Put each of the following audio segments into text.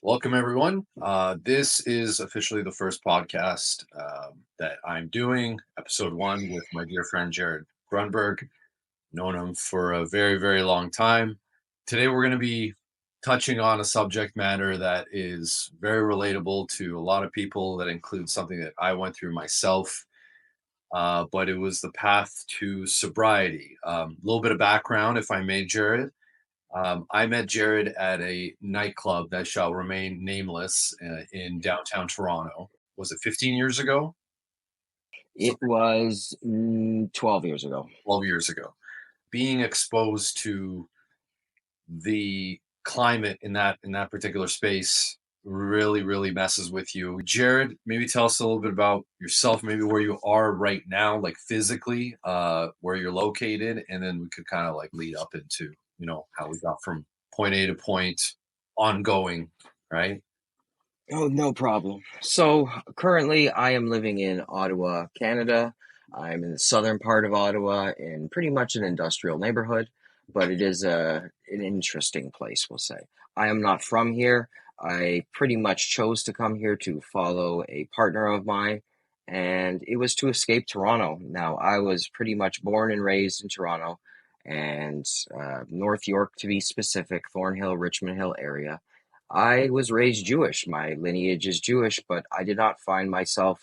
Welcome, everyone. This is officially the first podcast that I'm doing, episode one, with my dear friend Jared Grunberg. Known him for a very, very long time. Today, we're going to be touching on a subject matter that is very relatable to a lot of people, that includes something that I went through myself. But it was the path to sobriety. A little bit of background, if I may, Jared. I met Jared at a nightclub that shall remain nameless in downtown Toronto. Was it 15 years ago? It was 12 years ago. 12 years ago. Being exposed to the climate in that particular space really, really messes with you. Jared, maybe tell us a little bit about yourself, maybe where you are right now, like physically, where you're located, and then we could kind of like lead up into, how we got from point A to point ongoing, right? Oh, no problem. So currently, I am living in Ottawa, Canada. I'm in the southern part of Ottawa in pretty much an industrial neighborhood, but it is an interesting place, we'll say. I am not from here. I pretty much chose to come here to follow a partner of mine, and it was to escape Toronto. Now, I was pretty much born and raised in Toronto and North York, to be specific, Thornhill, Richmond Hill area. I was raised Jewish. My lineage is Jewish, but I did not find myself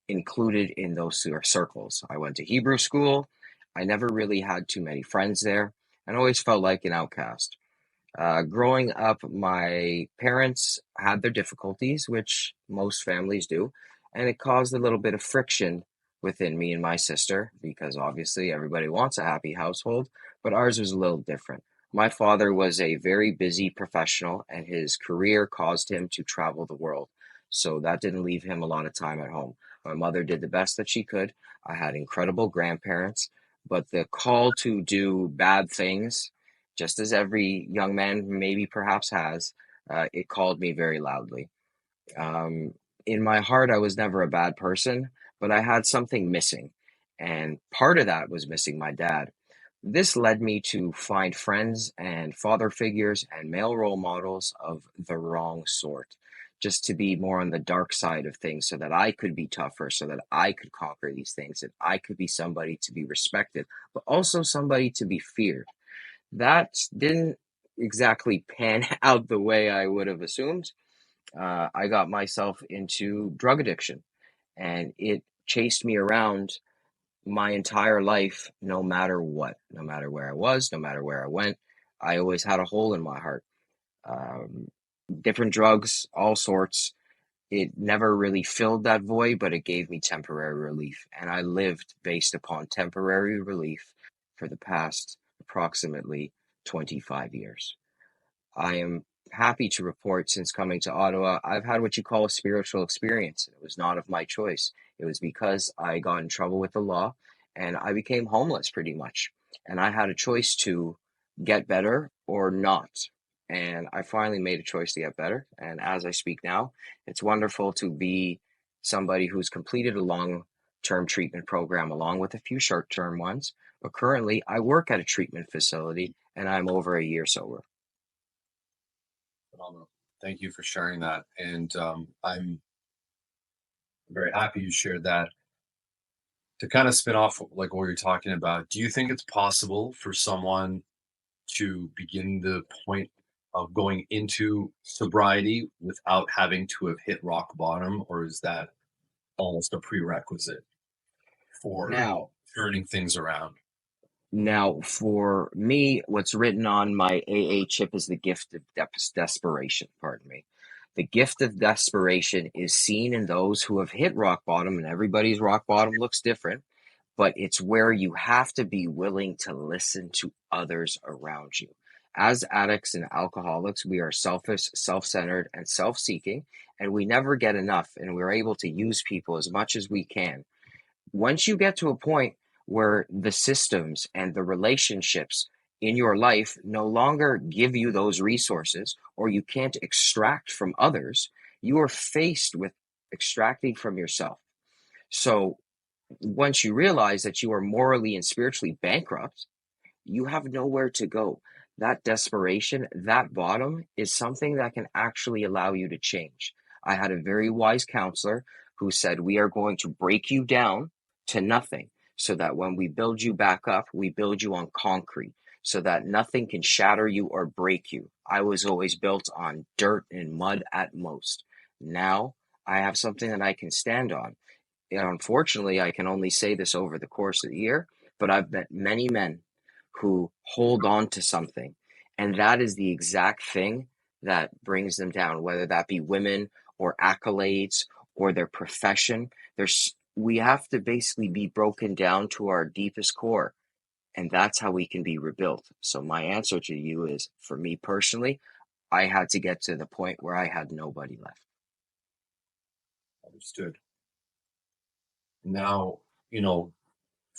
included in those circles. I went to Hebrew school. I never really had too many friends there and always felt like an outcast. Growing up, my parents had their difficulties, which most families do, and it caused a little bit of friction within me and my sister because obviously everybody wants a happy household, but ours was a little different. My father was a very busy professional, and his career caused him to travel the world. So that didn't leave him a lot of time at home. My mother did the best that she could. I had incredible grandparents, but the call to do bad things, just as every young man maybe perhaps has, it called me very loudly. Um, in my heart, I was never a bad person, but I had something missing. And part of that was missing my dad. This led me to find friends and father figures and male role models of the wrong sort, just to be more on the dark side of things so that I could be tougher, so that I could conquer these things, and I could be somebody to be respected, but also somebody to be feared. That didn't exactly pan out the way I would have assumed. I got myself into drug addiction, and it chased me around my entire life, no matter what, no matter where I was, no matter where I went. I always had a hole in my heart. Um, Different drugs, all sorts. It never really filled that void, but it gave me temporary relief. And I lived based upon temporary relief for the past approximately 25 years. I am happy to report since coming to Ottawa, I've had what you call a spiritual experience. It was not of my choice. It was because I got in trouble with the law and I became homeless pretty much. And I had a choice to get better or not. And I finally made a choice to get better. And as I speak now, it's wonderful to be somebody who's completed a long term treatment program along with a few short term ones. But currently, I work at a treatment facility and I'm over a year sober. Phenomenal. Thank you for sharing that. And I'm very happy you shared that. To kind of spin off like what you're talking about, do you think it's possible for someone to begin the point of going into sobriety without having to have hit rock bottom, or is that almost a prerequisite for Now, turning things around? Now, for me, what's written on my AA chip is the gift of desperation. Pardon me. The gift of desperation is seen in those who have hit rock bottom, and everybody's rock bottom looks different, but it's where you have to be willing to listen to others around you. As addicts and alcoholics, we are selfish, self centered, and self seeking, and we never get enough, and we're able to use people as much as we can. Once you get to a point where the systems and the relationships in your life no longer give you those resources or you can't extract from others, you are faced with extracting from yourself. So once you realize that you are morally and spiritually bankrupt, you have nowhere to go. that desperation, that bottom is something that can actually allow you to change. I had a very wise counselor who said, we are going to break you down to nothing so that when we build you back up, we build you on concrete so that nothing can shatter you or break you. I was always built on dirt and mud at most. Now I have something that I can stand on. Unfortunately, I can only say this over the course of the year, but I've met many men who hold on to something, and that is the exact thing that brings them down, whether that be women or accolades or their profession. We have to basically be broken down to our deepest core, and that's how we can be rebuilt. So my answer to you is, for me personally, I had to get to the point where I had nobody left. Understood. Now, you know,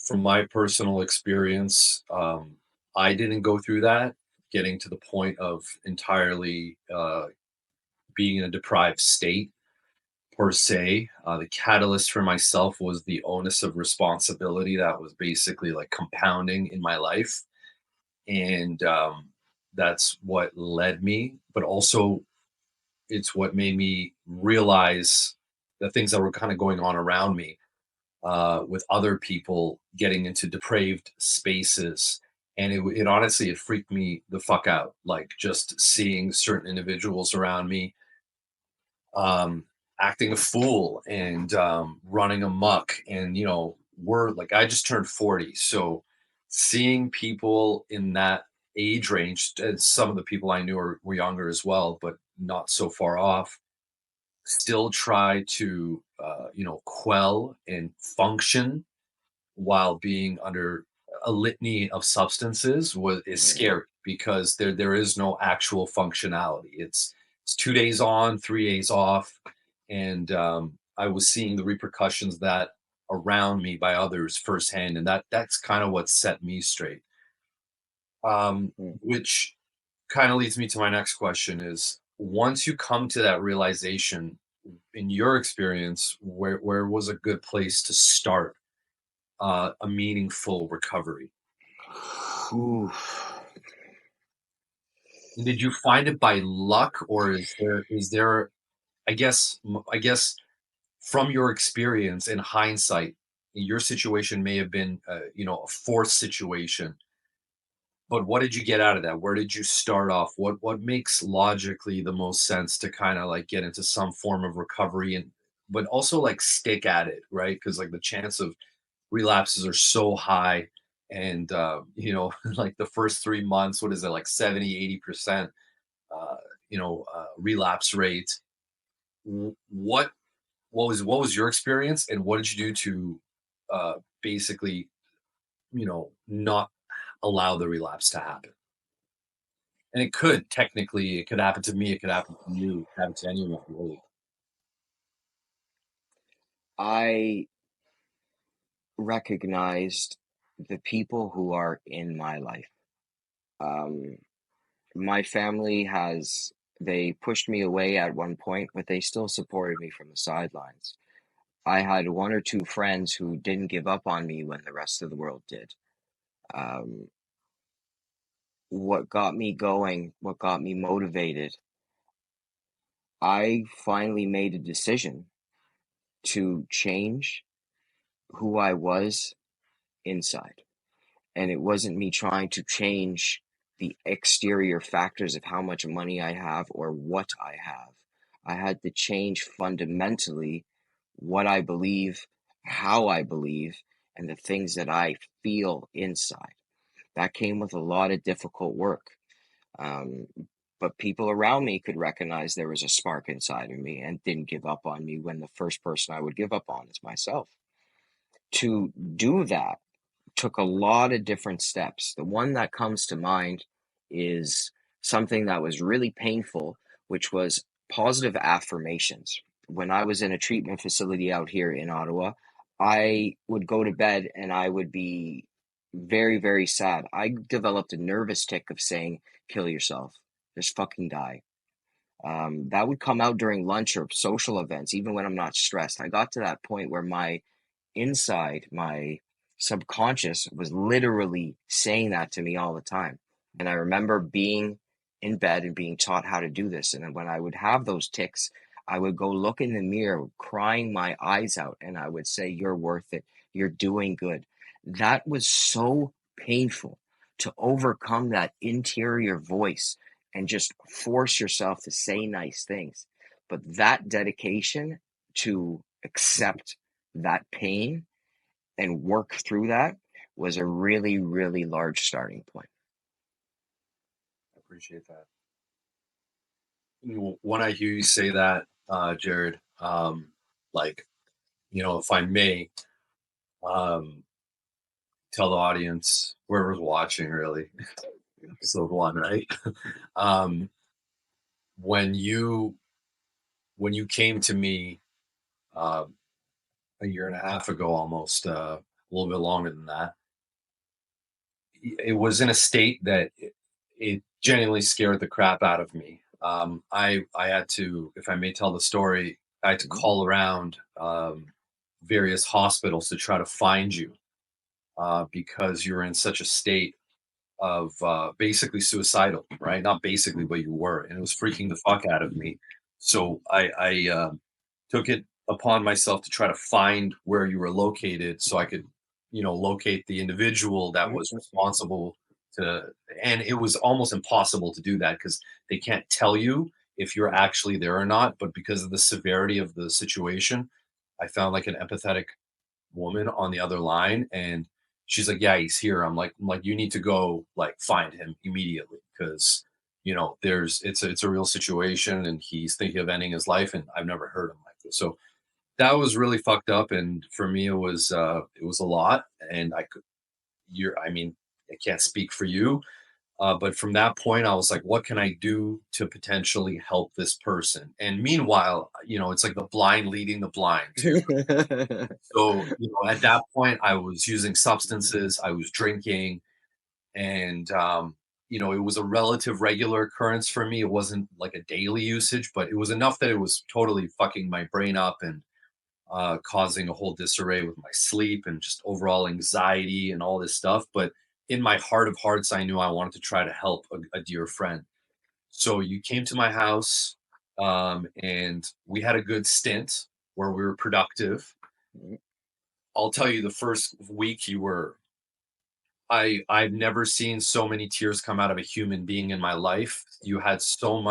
from my personal experience, I didn't go through that, getting to the point of entirely being in a deprived state per se. The catalyst for myself was the onus of responsibility that was basically like compounding in my life. And that's what led me, but also it's what made me realize the things that were kind of going on around me with other people getting into depraved spaces. And it honestly, it freaked me the fuck out. Like just seeing certain individuals around me um, acting a fool and running amok. And, you know, we're like, I just turned 40. So seeing people in that age range, and some of the people I knew were younger as well, but not so far off, still try to, quell and function while being under a litany of substances is Mhm. scary because there is no actual functionality. It's 2 days on, 3 days off, and I was seeing the repercussions of that around me by others firsthand, and that's kind of what set me straight. Which kind of leads me to my next question: is once you come to that realization, in your experience, where was a good place to start a meaningful recovery? Ooh. And did you find it by luck, or is there I guess from your experience in hindsight, your situation may have been a forced situation, but what did you get out of that? Where did you start off? What makes logically the most sense to kind of like get into some form of recovery and but also like stick at it, right? Because like the chance of relapses are so high and like the first 3 months, what is it, like 70, 80% uh, relapse rate. What was your experience and what did you do to basically not allow the relapse to happen? And it could happen to me, it could happen to you, it could happen to anyone really. I recognized the people who are in my life. Um, my family they pushed me away at one point, but they still supported me from the sidelines. I had one or two friends who didn't give up on me when the rest of the world did. Um, what got me going, what got me motivated, I finally made a decision to change who I was inside. And it wasn't me trying to change the exterior factors of how much money I have or what I have. I had to change fundamentally what I believe, how I believe, and the things that I feel inside. That came with a lot of difficult work. Um, but people around me could recognize there was a spark inside of me and didn't give up on me when the first person I would give up on is myself. To do that took a lot of different steps. The one that comes to mind is something that was really painful, which was positive affirmations. When I was in a treatment facility out here in Ottawa, I would go to bed and I would be very, very sad. I developed a nervous tick of saying, kill yourself, just fucking die. That would come out during lunch or social events, even when I'm not stressed. I got to that point where my subconscious was literally saying that to me all the time. And I remember being in bed and being taught how to do this. And then when I would have those tics, I would go look in the mirror, crying my eyes out, and I would say, "You're worth it. You're doing good." That was so painful to overcome that interior voice and just force yourself to say nice things. But that dedication to accept that pain and work through that was a really, really large starting point. I appreciate that. When I hear you say that, Jared, like, if I may, um, tell the audience, whoever's watching, really, episode one, right? um, when you came to me uh, a year and a half ago, almost a little bit longer than that, it was in a state that it genuinely scared the crap out of me. I had to, if I may tell the story, I had to Mhm. call around various hospitals to try to find you because you're in such a state of basically suicidal, right? Not basically, but you were, and it was freaking the fuck out of me. So I took it upon myself to try to find where you were located, so I could, locate the individual that was responsible to. And it was almost impossible to do that because they can't tell you if you're actually there or not. But because of the severity of the situation, I found like an empathetic woman on the other line, and she's like, "Yeah, he's here." I'm like, "You need to go like find him immediately because there's it's a real situation, and he's thinking of ending his life, and I've never heard him like this." So that was really fucked up, and for me, it was a lot, and I mean, I can't speak for you, but from that point, I was like, what can I do to potentially help this person? And meanwhile, it's like the blind leading the blind too. So, at that point, I was using substances, I was drinking, and it was a relative regular occurrence for me. It wasn't like a daily usage, but it was enough that it was totally fucking my brain up and causing a whole disarray with my sleep and just overall anxiety and all this stuff. But in my heart of hearts, I knew I wanted to try to help a dear friend. So you came to my house, and we had a good stint where we were productive. I'll tell you, the first week you were, I've never seen so many tears come out of a human being in my life. You had so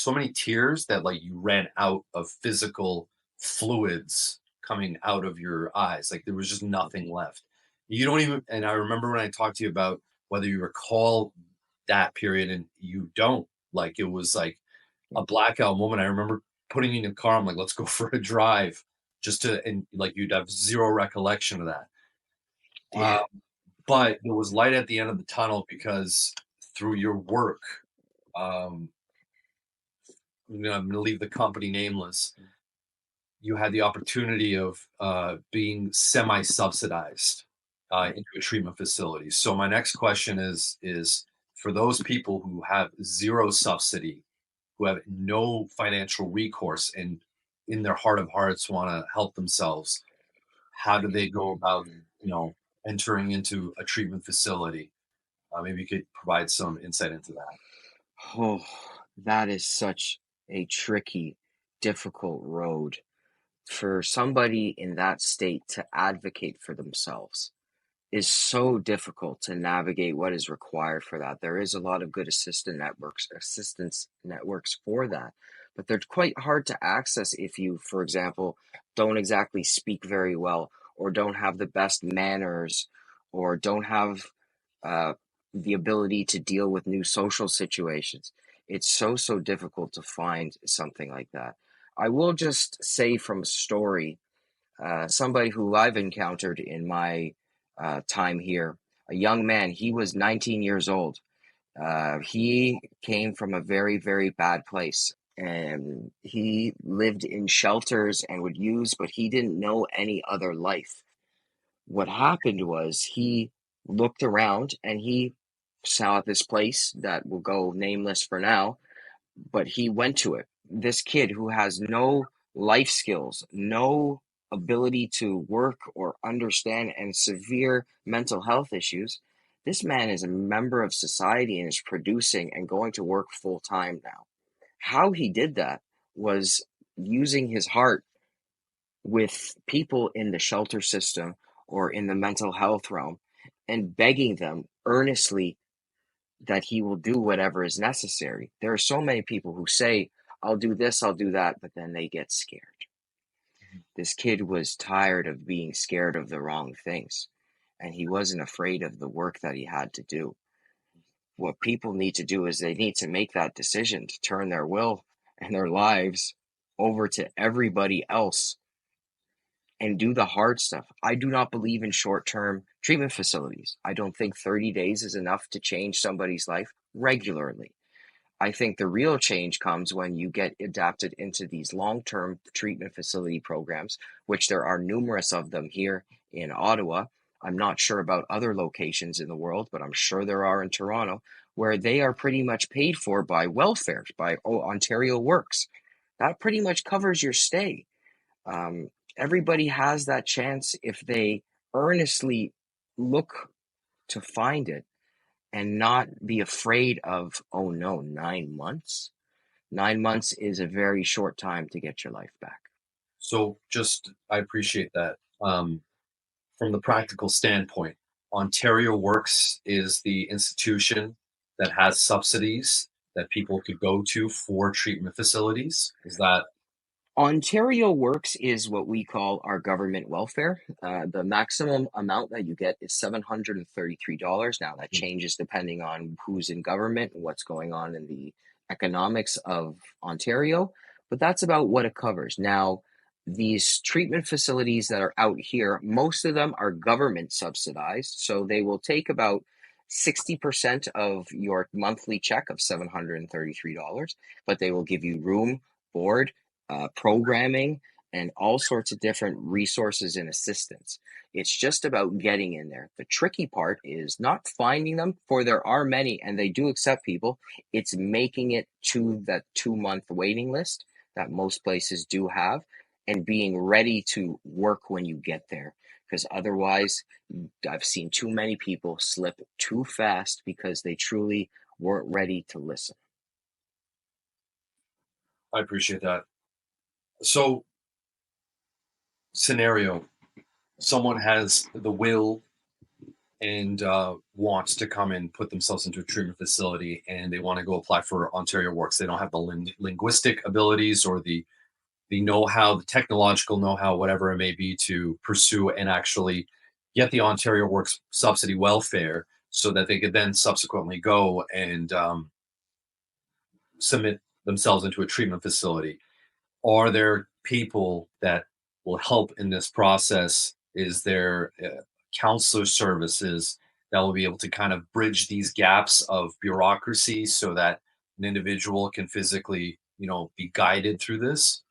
many tears that like you ran out of physical fluids coming out of your eyes. Like there was just nothing left. You don't even, and I remember when I talked to you about whether you recall that period, and you don't. Like it was like a blackout moment. I remember putting you in the car. I'm like, let's go for a drive, just to, and like you'd have zero recollection of that. Yeah. Uh, but there was light at the end of the tunnel because through your work, um, I'm going to leave the company nameless. You had the opportunity of being semi-subsidized into a treatment facility. So my next question is for those people who have zero subsidy, who have no financial recourse, and in their heart of hearts want to help themselves, how do they go about, entering into a treatment facility? Maybe you could provide some insight into that. Oh, that is such a tricky, difficult road for somebody in that state to advocate for themselves. Is so difficult to navigate what is required for that. There is a lot of good assistance networks for that, but they're quite hard to access if you, for example, don't exactly speak very well, or don't have the best manners, or don't have uh, the ability to deal with new social situations. It's so difficult to find something like that. I will just say from a story, somebody who I've encountered in my time here, a young man. He was 19 years old. He came from a very bad place, and he lived in shelters and would use, but he didn't know any other life. What happened was he looked around and he saw this place that will go nameless for now, but he went to it. This kid who has no life skills, no ability to work or understand, and severe mental health issues, This man is a member of society and is producing and going to work full time now. How he did that was using his heart with people in the shelter system or in the mental health realm and begging them earnestly that he will do whatever is necessary. There are so many people who say, I'll do this, I'll do that, but then they get scared. This kid was tired of being scared of the wrong things, and he wasn't afraid of the work that he had to do. What people need to do is they need to make that decision to turn their will and their lives over to everybody else and do the hard stuff. I do not believe in short-term treatment facilities. I don't think 30 days is enough to change somebody's life regularly. I think the real change comes when you get adapted into these long-term treatment facility programs, which there are numerous of them here in Ottawa. I'm not sure about other locations in the world, but I'm sure there are in Toronto, where they are pretty much paid for by welfare, by Ontario Works. That pretty much covers your stay. Um, Everybody has that chance if they earnestly look to find it and not be afraid of, oh no, 9 months. 9 months is a very short time to get your life back. So just, I appreciate that. From the practical standpoint, Ontario Works is the institution that has subsidies that people could go to for treatment facilities. Is that Ontario Works is what we call our government welfare. The maximum amount that you get is $733. Now, that changes depending on who's in government and what's going on in the economics of Ontario, but that's about what it covers. Now, these treatment facilities that are out here, most of them are government subsidized, so they will take about 60% of your monthly check of $733, but they will give you room, board, programming, and all sorts of different resources and assistance. It's just about getting in there. The tricky part is not finding them, for there are many and they do accept people. It's making it to that 2 month waiting list that most places do have and being ready to work when you get there. Because otherwise, I've seen too many people slip too fast because they truly weren't ready to listen. I appreciate that. So, scenario, someone has the will and wants to come and put themselves into a treatment facility and they want to go apply for Ontario Works. They don't have the linguistic abilities or the know-how, the technological know-how, whatever it may be, to pursue and actually get the Ontario Works subsidy welfare, so that they could then subsequently go and submit themselves into a treatment facility. Are there people that will help in this process? Is there counselor services that will be able to kind of bridge these gaps of bureaucracy so that an individual can physically, be guided through this?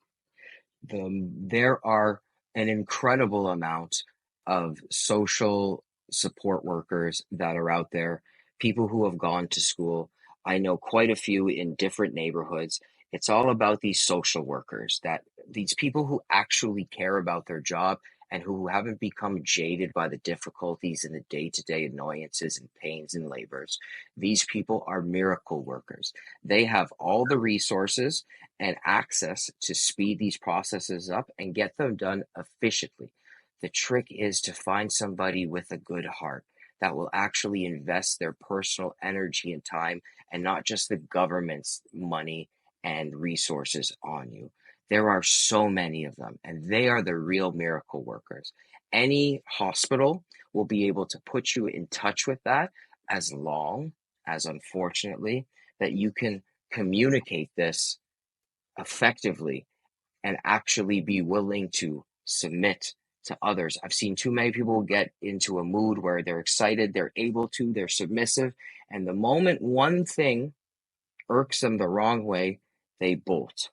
There are an incredible amount of social support workers that are out there, people who have gone to school. I know quite a few in different neighborhoods. It's all about these social workers, that these people who actually care about their job and who haven't become jaded by the difficulties and the day-to-day annoyances and pains and labors. These people are miracle workers. They have all the resources and access to speed these processes up and get them done efficiently. The trick is to find somebody with a good heart that will actually invest their personal energy and time and not just the government's money and resources on you. There are so many of them, and they are the real miracle workers. Any hospital will be able to put you in touch with that as long as, unfortunately, that you can communicate this effectively and actually be willing to submit to others. I've seen too many people get into a mood where they're excited, they're able to, they're submissive, and the moment one thing irks them the wrong way, they bolt.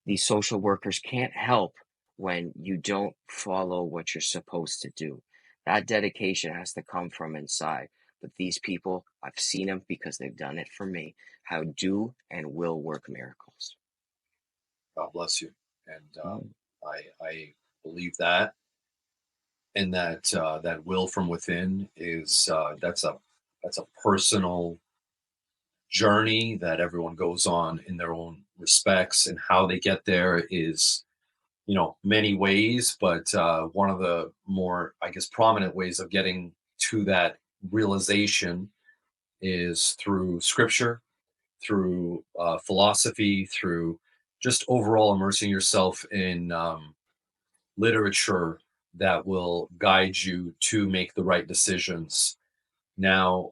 These social workers can't help when you don't follow what you're supposed to do. That dedication has to come from inside. But these people, I've seen them because they've done it for me, how do and will work miracles. God bless you. And Mm. I believe that, and that that will from within is that's a that's a personal journey that everyone goes on in their own respects, and how they get there is, many ways, but one of the more, I guess, prominent ways of getting to that realization is through scripture, through philosophy, through just overall immersing yourself in literature that will guide you to make the right decisions. Now,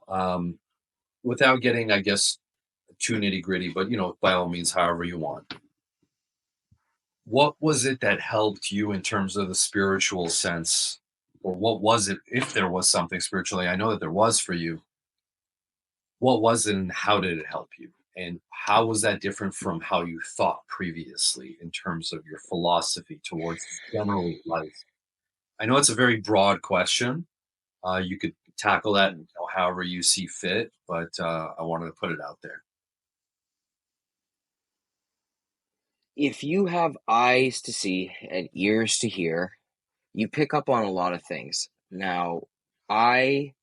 without getting, I guess, too nitty gritty, but by all means, however you want. What was it that helped you in terms of the spiritual sense, or what was it, if there was something spiritually? I know that there was for you. What was it, and how did it help you? And how was that different from how you thought previously in terms of your philosophy towards generally life? I know it's a very broad question. You could tackle that however you see fit, but I wanted to put it out there. If you have eyes to see and ears to hear, you pick up on a lot of things. Now, I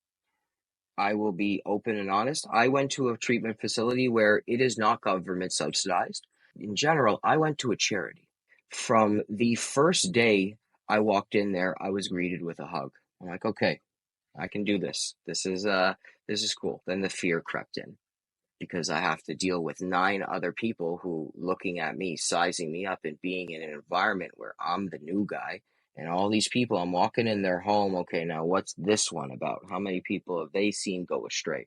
I will be open and honest. I went to a treatment facility where it is not government subsidized. In general, I went to a charity. From the first day I walked in there, I was greeted with a hug. I'm like, okay, I can do this. This is cool. Then the fear crept in because I have to deal with nine other people who looking at me, sizing me up, and being in an environment where I'm the new guy. And all these people, I'm walking in their home. Okay, now what's this one about? How many people have they seen go astray?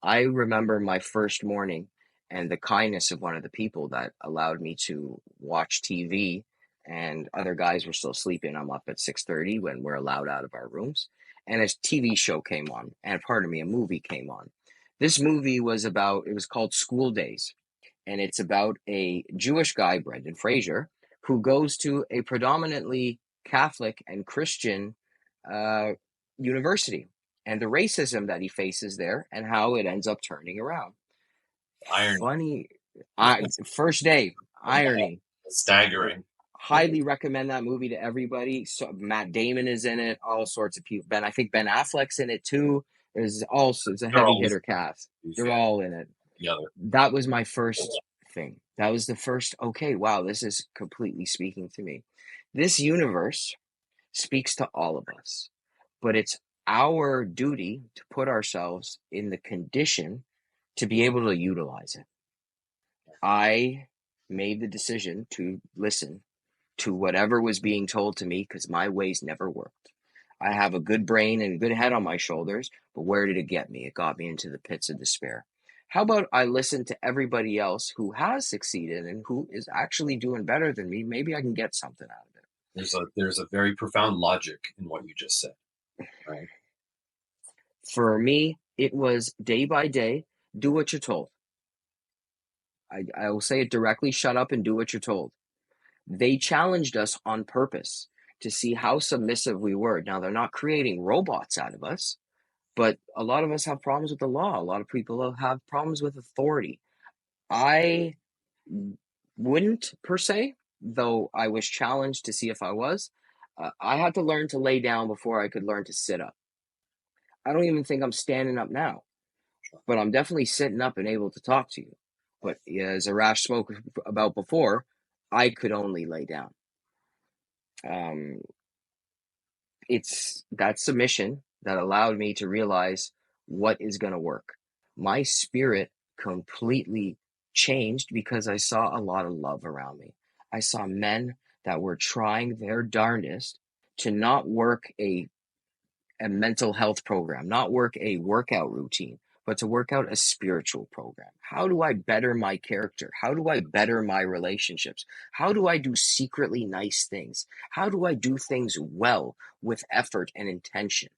I remember my first morning and the kindness of one of the people that allowed me to watch TV, and other guys were still sleeping. I'm up at 6:30 when we're allowed out of our rooms, and a TV show came on, and pardon me, a movie came on. This movie it was called School Days, and it's about a Jewish guy, Brendan Fraser, who goes to a predominantly Catholic and Christian uh, university, and the racism that he faces there and how it ends up turning around. Irony. Funny, first day, irony. Staggering. Highly recommend that movie to everybody. So Matt Damon is in it, all sorts of people. I think Ben Affleck's in it too. It's a They're heavy always hitter cast. They're fan all in it. together. That was my first thing. That was the first, okay, wow, this is completely speaking to me. This universe speaks to all of us, but it's our duty to put ourselves in the condition to be able to utilize it. I made the decision to listen to whatever was being told to me because my ways never worked. I have a good brain and a good head on my shoulders, but where did it get me? It got me into the pits of despair. How about I listen to everybody else who has succeeded and who is actually doing better than me? Maybe I can get something out of it. There's a very profound logic in what you just said, right? For me, it was day by day, do what you're told. I will say it directly, shut up and do what you're told. They challenged us on purpose to see how submissive we were. Now, they're not creating robots out of us, but a lot of us have problems with the law. A lot of people have problems with authority. I wouldn't per se, though I was challenged to see if I was. I had to learn to lay down before I could learn to sit up. I don't even think I'm standing up now, but I'm definitely sitting up and able to talk to you. But as Arash spoke about before, I could only lay down. Um, it's that submission that allowed me to realize what is going to work. My spirit completely changed because I saw a lot of love around me. I saw men that were trying their darndest to not work a mental health program, not work a workout routine, but to work out a spiritual program. How do I better my character? How do I better my relationships? How do I do secretly nice things? How do I do things well with effort and intention?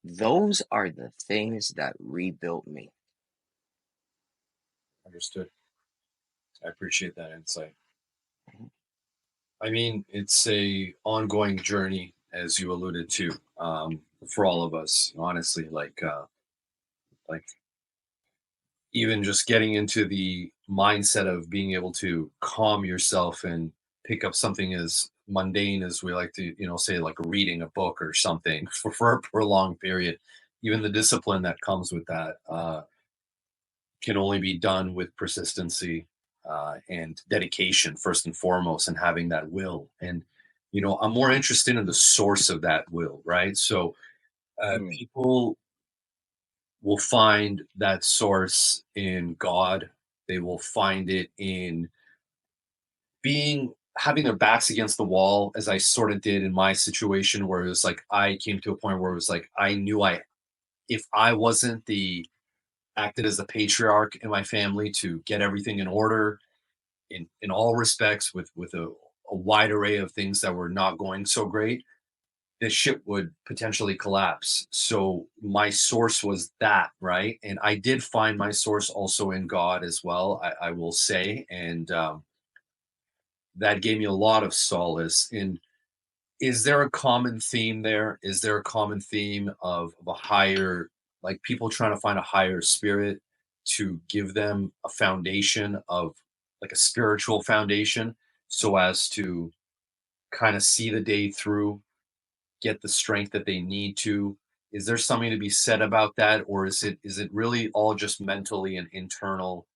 Those are the things that rebuilt me. Understood. I appreciate that insight. I mean, it's a ongoing journey, as you alluded to, for all of us. Honestly, like even just getting into the mindset of being able to calm yourself and pick up something as mundane as we like to, say, like reading a book or something for a prolonged period. even the discipline that comes with that can only be done with persistency and dedication first and foremost, and having that will. And I'm more interested in the source of that will, right? So Mm, people will find that source in God. They will find it in being having their backs against the wall, as I sort of did in my situation, where it was like I came to a point where it was like I knew I if I wasn't the acted as the patriarch in my family to get everything in order in all respects, with a wide array of things that were not going so great, this ship would potentially collapse. So my source was that, right? And I did find my source also in God as well, I will say. And that gave me a lot of solace. And is there a common theme there? Is there a common theme of a higher, like people trying to find a higher spirit to give them a foundation of, like, a spiritual foundation, so as to kind of see the day through, get the strength that they need to? Is there something to be said about that, or is it really all just mentally and internal,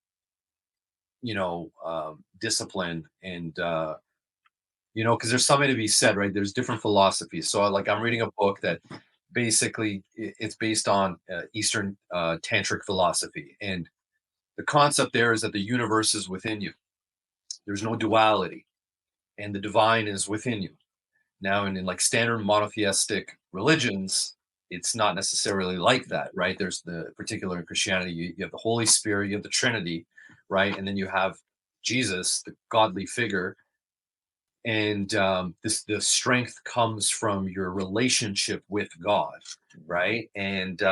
discipline? And because there's something to be said, right? There's different philosophies. So, like, I'm reading a book that basically it's based on Eastern tantric philosophy, and the concept there is that the universe is within you. There's no duality, and the divine is within you. Now, in like standard monotheistic religions, it's not necessarily like that, right? There's the particular in Christianity, you have the Holy Spirit, you have the Trinity, right? And then you have Jesus, the godly figure. And the strength comes from your relationship with God, right? And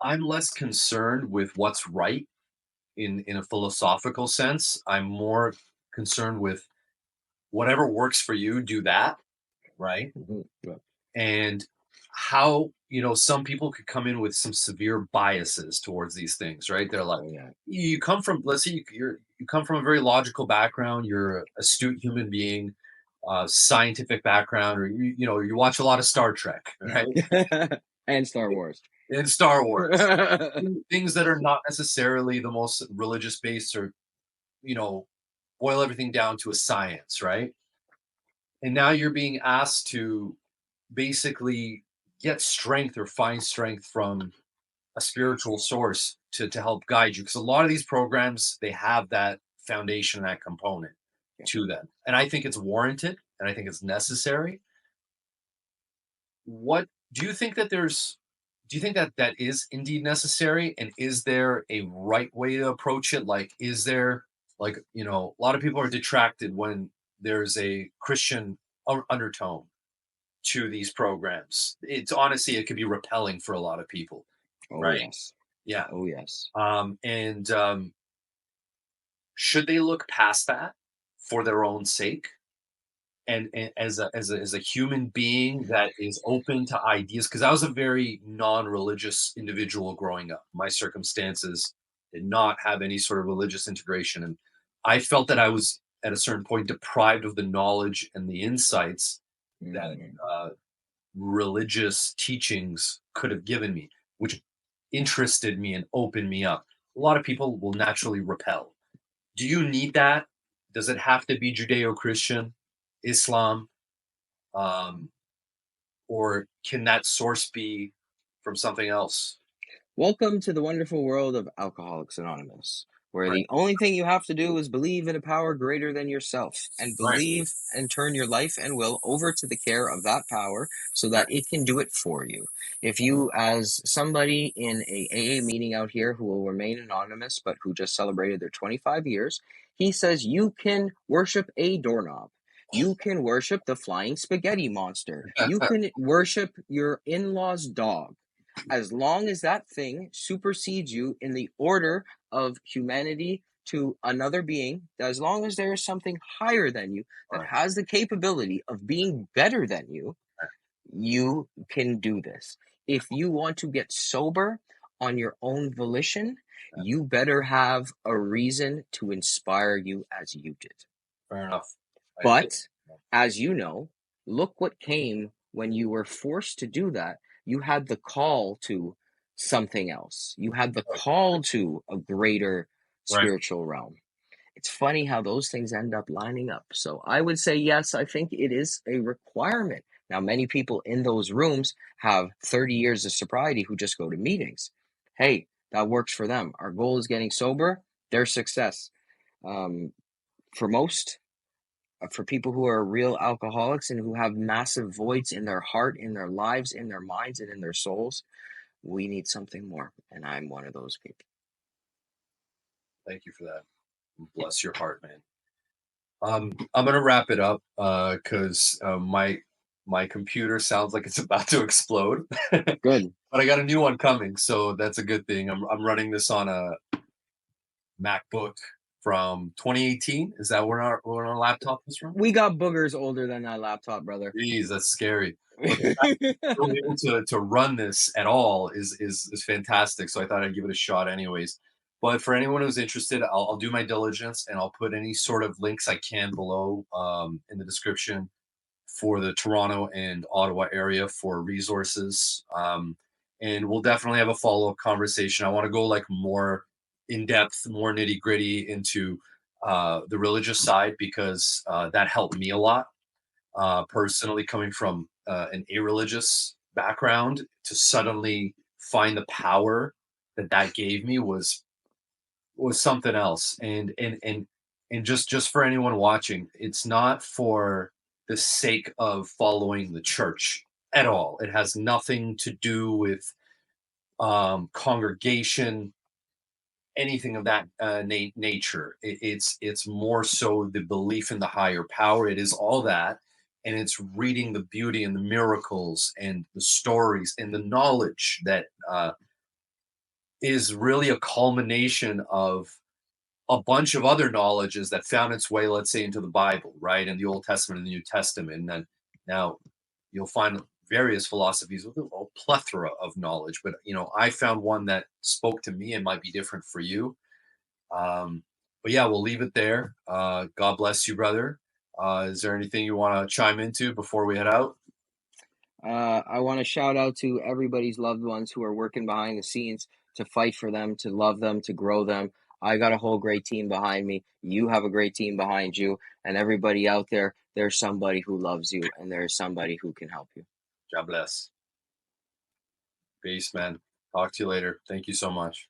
I'm less concerned with what's right in a philosophical sense. I'm more concerned with whatever works for you, do that, right? yeah. And how, some people could come in with some severe biases towards these things, right? They're like, Oh yeah. you come from, let's say you come from a very logical background, you're an astute human being, scientific background, or you watch a lot of Star Trek, right? And Star Wars. And Star Wars, things that are not necessarily the most religious based, or you know boil everything down to a science, right? And now you're being asked to basically get strength or find strength from a spiritual source to help guide you, because a lot of these programs, they have that foundation, that component Yeah. to them, and I think it's warranted, and I think it's necessary. What do you think that there's do you think that that is indeed necessary, and is there a right way to approach it? Like, is there, like, a lot of people are detracted when there's a Christian undertone to these programs. It's honestly, it could be repelling for a lot of people, Oh right? yes. Yeah. Oh yes. And should they look past that for their own sake? And as a human being that is open to ideas, because I was a very non-religious individual growing up. My circumstances did not have any sort of religious integration, and I felt that I was at a certain point deprived of the knowledge and the insights that Mhm. uh, religious teachings could have given me, which interested me and opened me up. A lot of people will naturally repel. Do you need that? Does it have to be Judeo-Christian, Islam, um, or can that source be from something else? Welcome to the wonderful world of Alcoholics Anonymous, where Right, the only thing you have to do is believe in a power greater than yourself, and right, believe and turn your life and will over to the care of that power so right, that it can do it for you. If you, as somebody in a AA meeting out here who will remain anonymous but who just celebrated their 25 years, he says you can worship a doorknob. You can worship the flying spaghetti monster. You can worship your in law's dog, as long as that thing supersedes you in the order of humanity to another being, as long as there is something higher than you that right, has the capability of being better than you, you can do this. If you want to get sober on your own volition, right. you better have a reason to inspire you as you did. Fair enough. I think. But as you know, look what came when you were forced to do that. You had the call to something else. You had the call to a greater Right. spiritual realm. It's funny how those things end up lining up. So I would say, yes, I think it is a requirement. Now, many people in those rooms have 30 years of sobriety who just go to meetings. Hey, that works for them. Our goal is getting sober, their success. Um, for most, for people who are real alcoholics and who have massive voids in their heart, in their lives, in their minds, and in their souls, we need something more. And I'm one of those people. Thank you for that. Bless your heart, man. I'm gonna wrap it up because my computer sounds like it's about to explode, but Good. I got a new one coming, so that's a good thing. I'm running this on a MacBook from 2018. Is that where our laptop is from? We got boogers older than that laptop, brother. Jeez, that's scary. But the fact that I'm able to run this at all is fantastic. So I thought I'd give it a shot anyways. But for anyone who's interested, I'll do my diligence and I'll put any sort of links I can below in the description for the Toronto and Ottawa area for resources. And we'll definitely have a follow up conversation. I want to go like more in depth, more nitty gritty into the religious side because that helped me a lot personally, coming from an irreligious background to suddenly find the power that that gave me was something else. And just for anyone watching, it's not for the sake of following the church at all. It has nothing to do with congregation, anything of that nature. It's more so the belief in the higher power. It is all that, and it's reading the beauty and the miracles and the stories and the knowledge that is really a culmination of a bunch of other knowledges that found its way, let's say, into the Bible, right, in the Old Testament and the New Testament, and then now you'll find various philosophies with a plethora of knowledge. But I found one that spoke to me and might be different for you. But yeah, we'll leave it there. God bless you, brother. Is there anything you want to chime into before we head out? I want to shout out to everybody's loved ones who are working behind the scenes to fight for them, to love them, to grow them. I got a whole great team behind me. You have a great team behind you. And everybody out there, there's somebody who loves you and there's somebody who can help you. God bless. Peace, man. Talk to you later. Thank you so much.